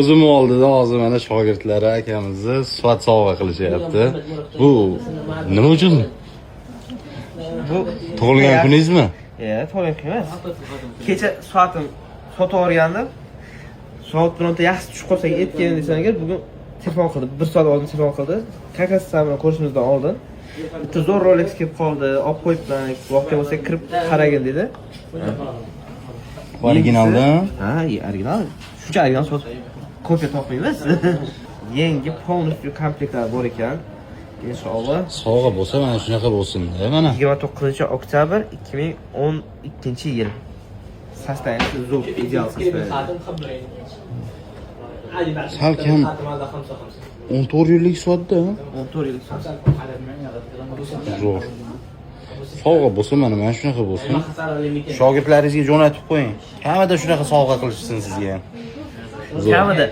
O'zim oldida hozir mana shogirdlari akamizni suhbat sovg'a qilishyapti. Bu nima uchun? Bu Tug'ilgan kuningizmi? tug'ilgan kun emas. Kecha soatim sotib olgandim. Soat bironta yaxshi tushib qolsa aytgan desam agar bugun telefon qildi. 1 soat oldin telefon qildi. Kakasi bilan ko'rishimizdan oldin. Bitta zo'r Rolex kelib qoldi. Olib qo'yibman. Vaqtga bo'lsa kirib qaragin dedi. Originalda? Ha, original. Shuncha original sot. Kopiya topmaymiz. Yangi полностью komplektlar bor ekan. Inshaalloh. Sovg'a bo'lsa mana shunaqa bo'lsin. Mana 29-oktyabr 2012-yil. Состояние zo'r, ideal состояние. salkam 14 yillik soatda. 14 yillik soat. Zo'r. Sovg'a bo'lsa mana shunaqa bo'lsin. Shogirdlaringizga jo'natib qo'ying. Kamida shunaqa sovg'a qilishsin sizga. Kamida.